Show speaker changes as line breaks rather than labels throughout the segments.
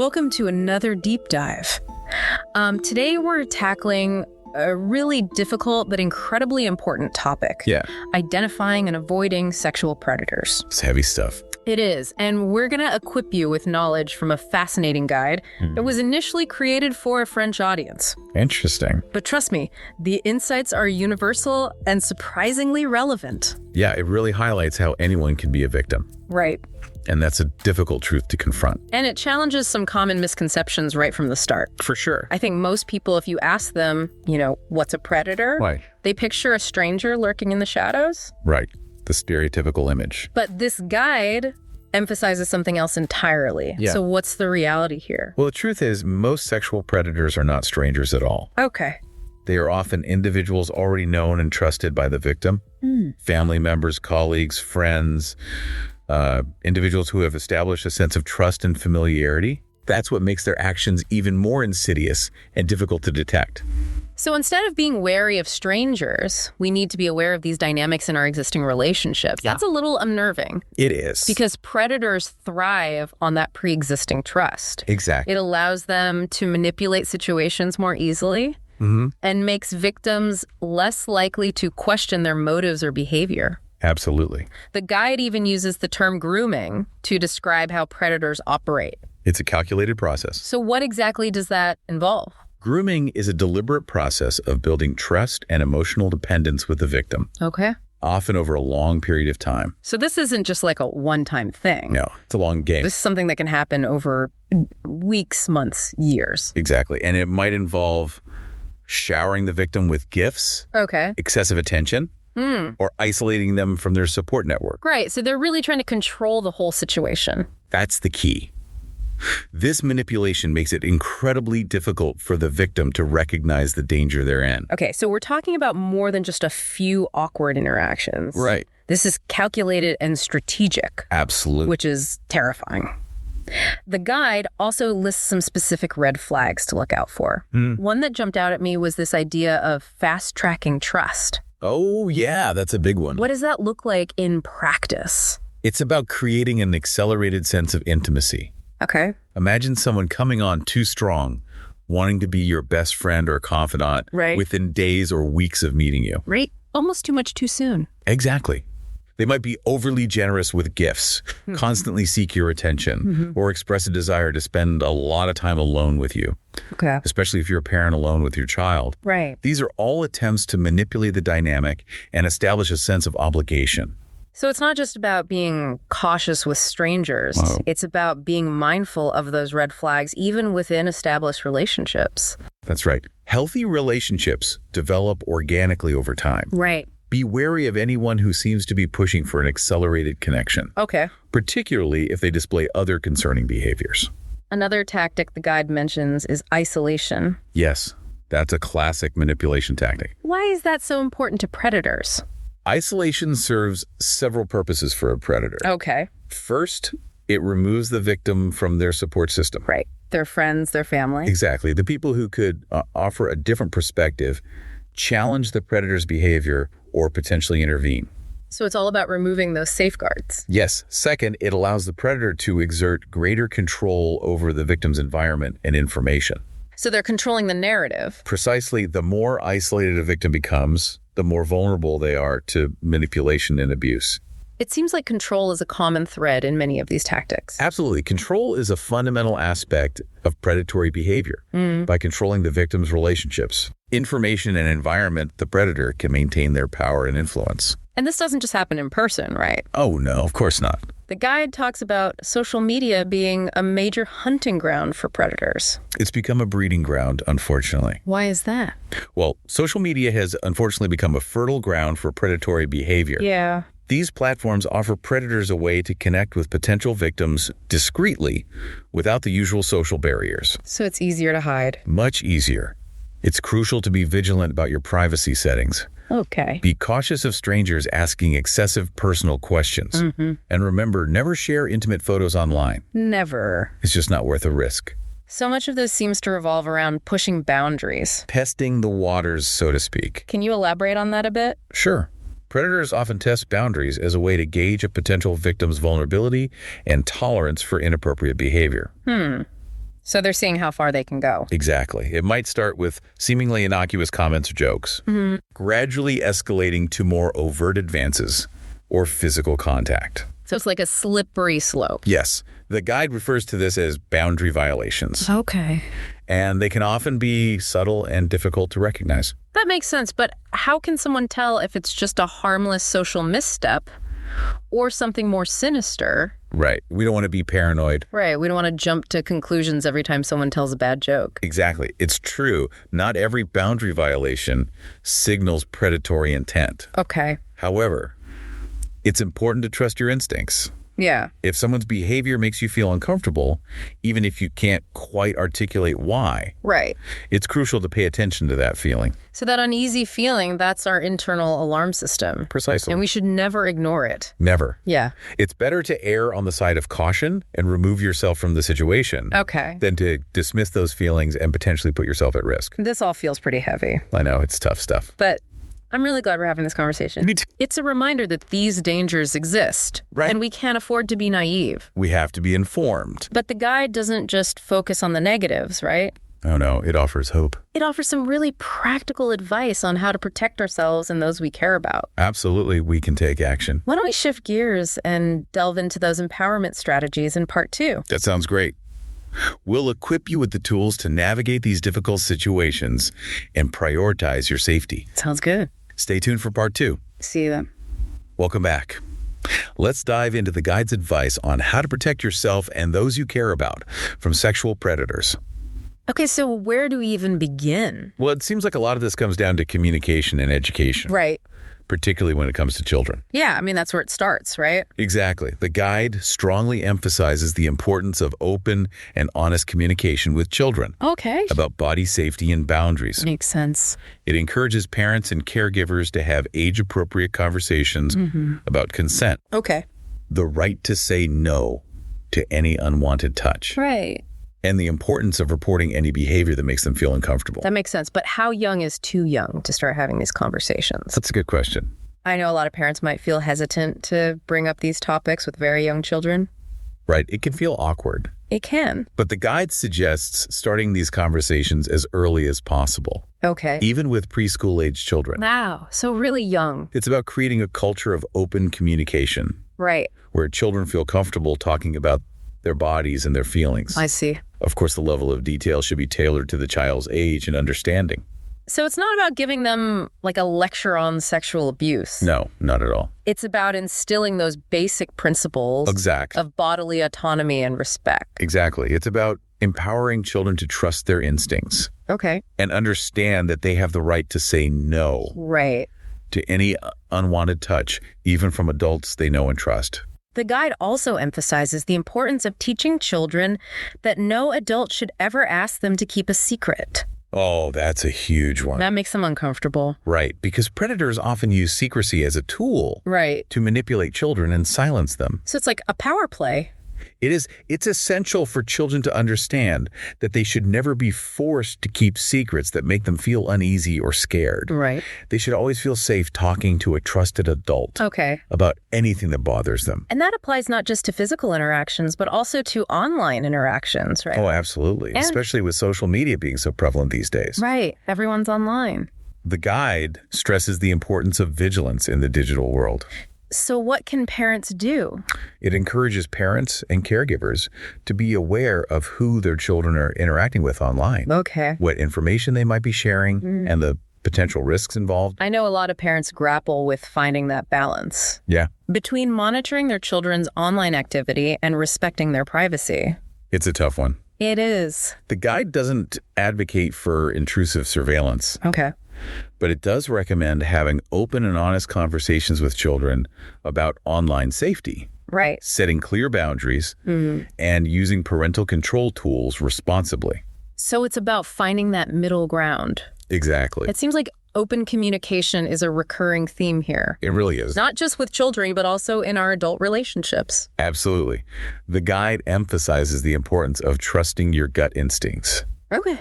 Welcome to another deep dive. Today we're tackling a really difficult but incredibly important topic.
Yeah.
Identifying and avoiding sexual predators.
It's heavy stuff.
It is, and we're going to equip you with knowledge from a fascinating guide that was initially created for a French audience.
Interesting.
But trust me, the insights are universal and surprisingly relevant.
Yeah, it really highlights how anyone can be a victim.
Right.
And that's a difficult truth to confront.
And it challenges some common misconceptions right from the start.
For sure.
I think most people, if you ask them, what's a predator?
Why?
They picture a stranger lurking in the shadows.
Right. The stereotypical image.
But this guide emphasizes something else entirely.
Yeah.
So what's the reality here?
Well, the truth is, most sexual predators are not strangers at all.
Okay.
They are often individuals already known and trusted by the victim. Family members, colleagues, friends, individuals who have established a sense of trust and familiarity. That's what makes their actions even more insidious and difficult to detect.
So instead of being wary of strangers, we need to be aware of these dynamics in our existing relationships.
Yeah.
That's a little unnerving.
It is.
Because predators thrive on that pre-existing trust.
Exactly.
It allows them to manipulate situations more easily and makes victims less likely to question their motives or behavior.
Absolutely.
The guide even uses the term grooming to describe how predators operate.
It's a calculated process.
So what exactly does that involve?
Grooming is a deliberate process of building trust and emotional dependence with the victim,
Okay.
often over a long period of time.
So this isn't just like a one-time thing.
No, it's a long game.
This is something that can happen over weeks, months, years.
Exactly. And it might involve showering the victim with gifts,
Okay.
excessive attention, or isolating them from their support network.
Right. So they're really trying to control the whole situation.
That's the key. This manipulation makes it incredibly difficult for the victim to recognize the danger they're in.
Okay. So we're talking about more than just a few awkward interactions.
Right.
This is calculated and strategic,
Absolutely.
which is terrifying. The guide also lists some specific red flags to look out for. One that jumped out at me was this idea of fast-tracking trust.
Oh, yeah, that's a big one.
What does that look like in practice?
It's about creating an accelerated sense of intimacy.
Okay.
Imagine someone coming on too strong, wanting to be your best friend or confidant
Right.
within days or weeks of meeting you.
Right? Almost too much too soon.
Exactly. They might be overly generous with gifts, constantly seek your attention, or express a desire to spend a lot of time alone with you,
Okay.
especially if you're a parent alone with your child.
Right.
These are all attempts to manipulate the dynamic and establish a sense of obligation.
So it's not just about being cautious with strangers.
Wow.
It's about being mindful of those red flags, even within established relationships.
That's right. Healthy relationships develop organically over time.
Right.
Be wary of anyone who seems to be pushing for an accelerated connection,
Okay.
particularly if they display other concerning behaviors.
Another tactic the guide mentions is isolation.
Yes, that's a classic manipulation tactic.
Why is that so important to predators?
Isolation serves several purposes for a predator.
Okay.
First, it removes the victim from their support system.
Right. Their friends, their family.
Exactly. The people who could offer a different perspective, challenge the predator's behavior, or potentially intervene.
So it's all about removing those safeguards.
Yes. Second, it allows the predator to exert greater control over the victim's environment and information.
So they're controlling the narrative.
Precisely, the more isolated a victim becomes, the more vulnerable they are to manipulation and abuse.
It seems like control is a common thread in many of these tactics.
Absolutely. Control is a fundamental aspect of predatory behavior. By controlling the victim's relationships, information, and environment, the predator can maintain their power and influence.
And this doesn't just happen in person, right?
Oh, no, of course not.
The guide talks about social media being a major hunting ground for predators.
It's become a breeding ground, unfortunately.
Why is that?
Well, social media has unfortunately become a fertile ground for predatory behavior.
Yeah.
These platforms offer predators a way to connect with potential victims discreetly without the usual social barriers.
So it's easier to hide.
Much easier. It's crucial to be vigilant about your privacy settings.
Okay.
Be cautious of strangers asking excessive personal questions. And remember, never share intimate photos online.
Never.
It's just not worth the risk.
So much of this seems to revolve around pushing boundaries.
Testing the waters, so to speak.
Can you elaborate on that a bit?
Sure. Predators often test boundaries as a way to gauge a potential victim's vulnerability and tolerance for inappropriate behavior.
So they're seeing how far they can go.
Exactly. It might start with seemingly innocuous comments or jokes, gradually escalating to more overt advances or physical contact.
So it's like a slippery slope.
Yes. The guide refers to this as boundary violations,
Okay.
and they can often be subtle and difficult to recognize.
That makes sense, but how can someone tell if it's just a harmless social misstep or something more sinister?
Right. We don't want to be paranoid.
Right, we don't want to jump to conclusions every time someone tells a bad joke.
Exactly. It's true. Not every boundary violation signals predatory intent.
Okay.
However, it's important to trust your instincts.
Yeah.
If someone's behavior makes you feel uncomfortable, even if you can't quite articulate why,
Right.
it's crucial to pay attention to that feeling.
So that uneasy feeling, that's our internal alarm system.
Precisely.
And we should never ignore it.
Never.
Yeah.
It's better to err on the side of caution and remove yourself from the situation
Okay.
than to dismiss those feelings and potentially put yourself at risk.
This all feels pretty heavy,
I know, it's tough stuff.
but I'm really glad we're having this conversation.
Me too.
It's a reminder that these dangers exist,
Right.
and we can't afford to be naive.
We have to be informed.
But the guide doesn't just focus on the negatives, right?
Oh no, it offers hope.
It offers some really practical advice on how to protect ourselves and those we care about.
Absolutely, we can take action.
Why don't we shift gears and delve into those empowerment strategies in part 2?
That sounds great. We'll equip you with the tools to navigate these difficult situations and prioritize your safety.
Sounds good.
Stay tuned for part 2.
See you then.
Welcome back. Let's dive into the guide's advice on how to protect yourself and those you care about from sexual predators.
Okay, so where do we even begin?
Well, it seems like a lot of this comes down to communication and education,
Right.
particularly when it comes to children.
Yeah, I mean, that's where it starts, right?
Exactly. The guide strongly emphasizes the importance of open and honest communication with children
Okay.
about body safety and boundaries.
Makes sense.
It encourages parents and caregivers to have age-appropriate conversations about consent,
Okay.
the right to say no to any unwanted touch,
Right.
and the importance of reporting any behavior that makes them feel uncomfortable.
That makes sense. But how young is too young to start having these conversations?
That's a good question.
I know a lot of parents might feel hesitant to bring up these topics with very young children.
Right, it can feel awkward,
It can.
but the guide suggests starting these conversations as early as possible,
Okay.
even with preschool-age children.
Wow. So really young.
It's about creating a culture of open communication
Right.
where children feel comfortable talking about their bodies and their feelings.
I see.
Of course, the level of detail should be tailored to the child's age and understanding.
So it's not about giving them like a lecture on sexual abuse.
No, not at all.
It's about instilling those basic principles
Exact.
of bodily autonomy and respect.
Exactly. It's about empowering children to trust their instincts
Okay.
and understand that they have the right to say no
Right.
to any unwanted touch, even from adults they know and trust.
The guide also emphasizes the importance of teaching children that no adult should ever ask them to keep a secret.
Oh, that's a huge one.
That makes them uncomfortable.
Right, because predators often use secrecy as a tool
Right.
to manipulate children and silence them.
So it's like a power play.
It's essential for children to understand that they should never be forced to keep secrets that make them feel uneasy or scared.
Right.
They should always feel safe talking to a trusted adult
Okay.
about anything that bothers them.
And that applies not just to physical interactions, but also to online interactions, right?
Oh, absolutely.
And-
Especially with social media being so prevalent these days.
Right. Everyone's online.
The guide stresses the importance of vigilance in the digital world.
So what can parents do?
It encourages parents and caregivers to be aware of who their children are interacting with online,
Okay.
what information they might be sharing, and the potential risks involved.
I know a lot of parents grapple with finding that balance
Yeah,
between monitoring their children's online activity and respecting their privacy.
it's a tough one.
It is.
The guide doesn't advocate for intrusive surveillance,
Okay.
but it does recommend having open and honest conversations with children about online safety,
Right.
setting clear boundaries, and using parental control tools responsibly.
So it's about finding that middle ground.
Exactly.
It seems like open communication is a recurring theme here,
It really is.
not just with children, but also in our adult relationships.
Absolutely. The guide emphasizes the importance of trusting your gut instincts
Okay.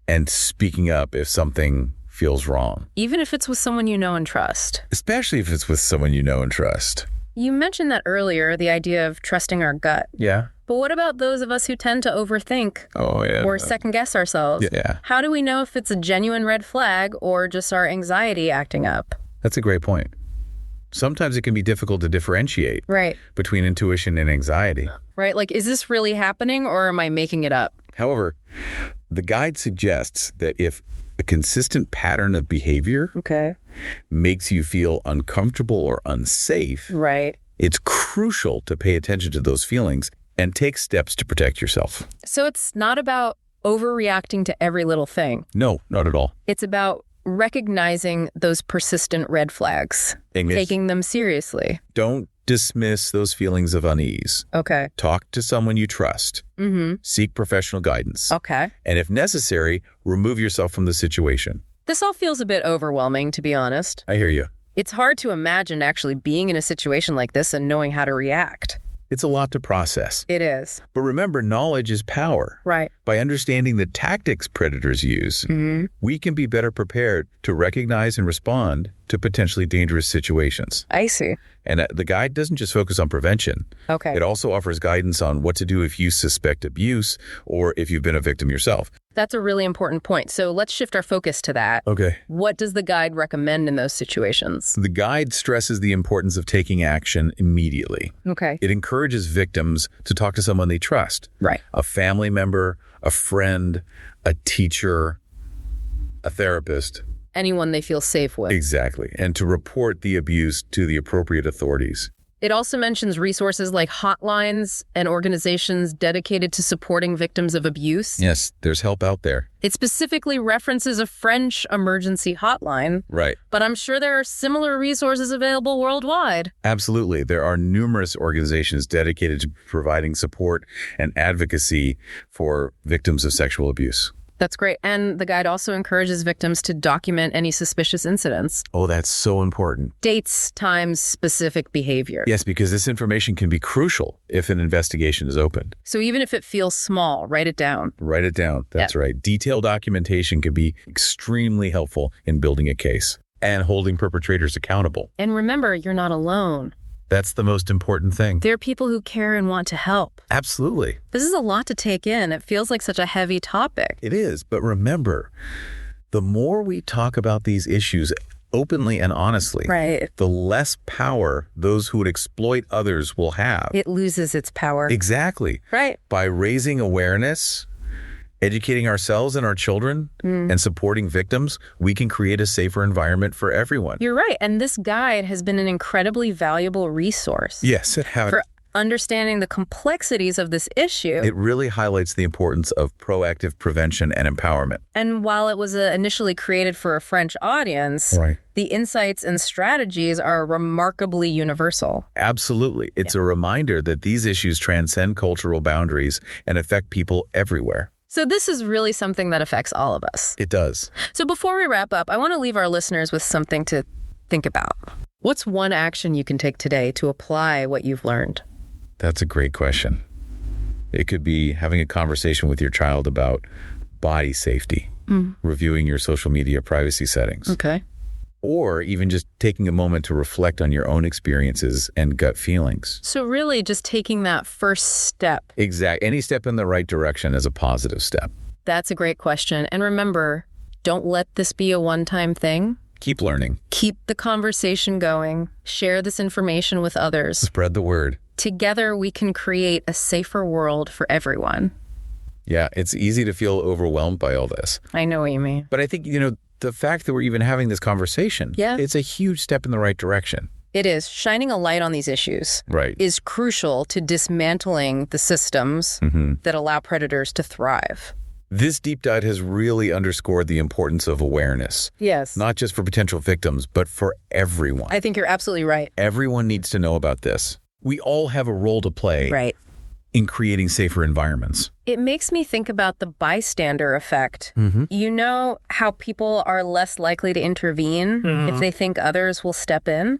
and speaking up if something feels wrong,
Even if it's with someone you know and trust.
especially if it's with someone you know and trust.
You mentioned that earlier, the idea of trusting our gut.
Yeah.
But what about those of us who tend to overthink or second guess ourselves?
Yeah.
How do we know if it's a genuine red flag or just our anxiety acting up?
That's a great point. Sometimes it can be difficult to differentiate between intuition and anxiety.
Right. Like, is this really happening or am I making it up?
However, the guide suggests that if a consistent pattern of behavior makes you feel uncomfortable or unsafe, it's crucial to pay attention to those feelings and take steps to protect yourself.
So it's not about overreacting to every little thing.
No, not at all.
It's about recognizing those persistent red flags, taking them seriously.
Don't dismiss those feelings of unease. Talk to someone you trust. Seek professional guidance. And if necessary, remove yourself from the situation.
This all feels a bit overwhelming, to be honest.
I hear you.
It's hard to imagine actually being in a situation like this and knowing how to react.
It's a lot to process.
It is.
But remember, knowledge is power. By understanding the tactics predators use, we can be better prepared to recognize and respond to potentially dangerous situations.
I see.
And the guide doesn't just focus on prevention. It also offers guidance on what to do if you suspect abuse or if you've been a victim yourself.
That's a really important point. So let's shift our focus to that. What does the guide recommend in those situations?
The guide stresses the importance of taking action immediately. It encourages victims to talk to someone they trust. A family member, a friend, a teacher, a therapist.
Anyone they feel safe with.
Exactly. And to report the abuse to the appropriate authorities.
It also mentions resources like hotlines and organizations dedicated to supporting victims of abuse.
Yes, there's help out there.
It specifically references a French emergency hotline. But I'm sure there are similar resources available worldwide.
Absolutely. There are numerous organizations dedicated to providing support and advocacy for victims of sexual abuse.
That's great. And the guide also encourages victims to document any suspicious incidents.
Oh, that's so important.
Dates, times, specific behavior.
Yes, because this information can be crucial if an investigation is opened.
So even if it feels small, write it down.
Write it down. That's right. Detailed documentation can be extremely helpful in building a case and holding perpetrators accountable.
And remember, you're not alone.
That's the most important thing.
There are people who care and want to help.
Absolutely.
This is a lot to take in. It feels like such a heavy topic.
It is. But remember, the more we talk about these issues openly and honestly, the less power those who would exploit others will have.
It loses its power.
Exactly. By raising awareness, educating ourselves and our children, and supporting victims, we can create a safer environment for everyone.
You're right. And this guide has been an incredibly valuable resource.
Yes, it has.
For understanding the complexities of this issue.
It really highlights the importance of proactive prevention and empowerment.
And while it was initially created for a French audience, the insights and strategies are remarkably universal.
Absolutely. It's a reminder that these issues transcend cultural boundaries and affect people everywhere.
So this is really something that affects all of us.
It does.
So before we wrap up, I want to leave our listeners with something to think about. What's one action you can take today to apply what you've learned?
That's a great question. It could be having a conversation with your child about body safety, reviewing your social media privacy settings. Or even just taking a moment to reflect on your own experiences and gut feelings.
So really just taking that first step.
Exactly. Any step in the right direction is a positive step.
That's a great question. And remember, don't let this be a one-time thing.
Keep learning.
Keep the conversation going. Share this information with others.
Spread the word.
Together, we can create a safer world for everyone.
Yeah, it's easy to feel overwhelmed by all this.
I know what you mean.
But I think, the fact that we're even having this conversation, it's a huge step in the right direction.
It is. Shining a light on these issues is crucial to dismantling the systems that allow predators to thrive.
This deep dive has really underscored the importance of awareness.
Yes.
Not just for potential victims, but for everyone.
I think you're absolutely right.
Everyone needs to know about this. We all have a role to play in creating safer environments.
It makes me think about the bystander effect. You know how people are less likely to intervene if they think others will step in?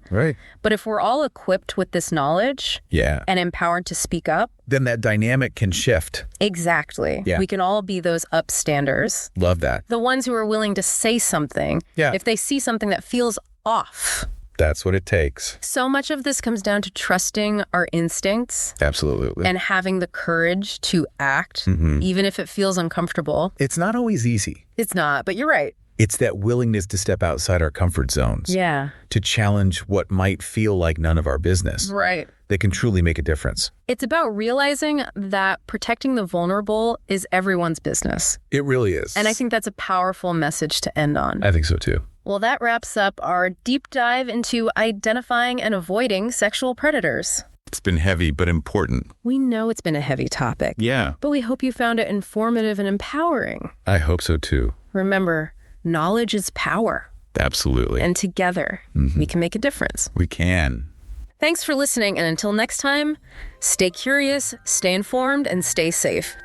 But if we're all equipped with this knowledge and empowered to speak up,
then that dynamic can shift.
Exactly. We can all be those upstanders.
Love that.
The ones who are willing to say something if they see something that feels off.
That's what it takes.
So much of this comes down to trusting our instincts.
Absolutely.
And having the courage to act, even if it feels uncomfortable.
It's not always easy.
It's not, but you're right.
It's that willingness to step outside our comfort zones.
Yeah.
To challenge what might feel like none of our business.
Right.
That can truly make a difference.
It's about realizing that protecting the vulnerable is everyone's business.
It really is.
And I think that's a powerful message to end on.
I think so too.
Well, that wraps up our deep dive into identifying and avoiding sexual predators.
It's been heavy, but important.
We know it's been a heavy topic.
Yeah.
But we hope you found it informative and empowering.
I hope so too.
Remember, knowledge is power.
Absolutely.
And together, we can make a difference.
We can.
Thanks for listening, and until next time, stay curious, stay informed, and stay safe.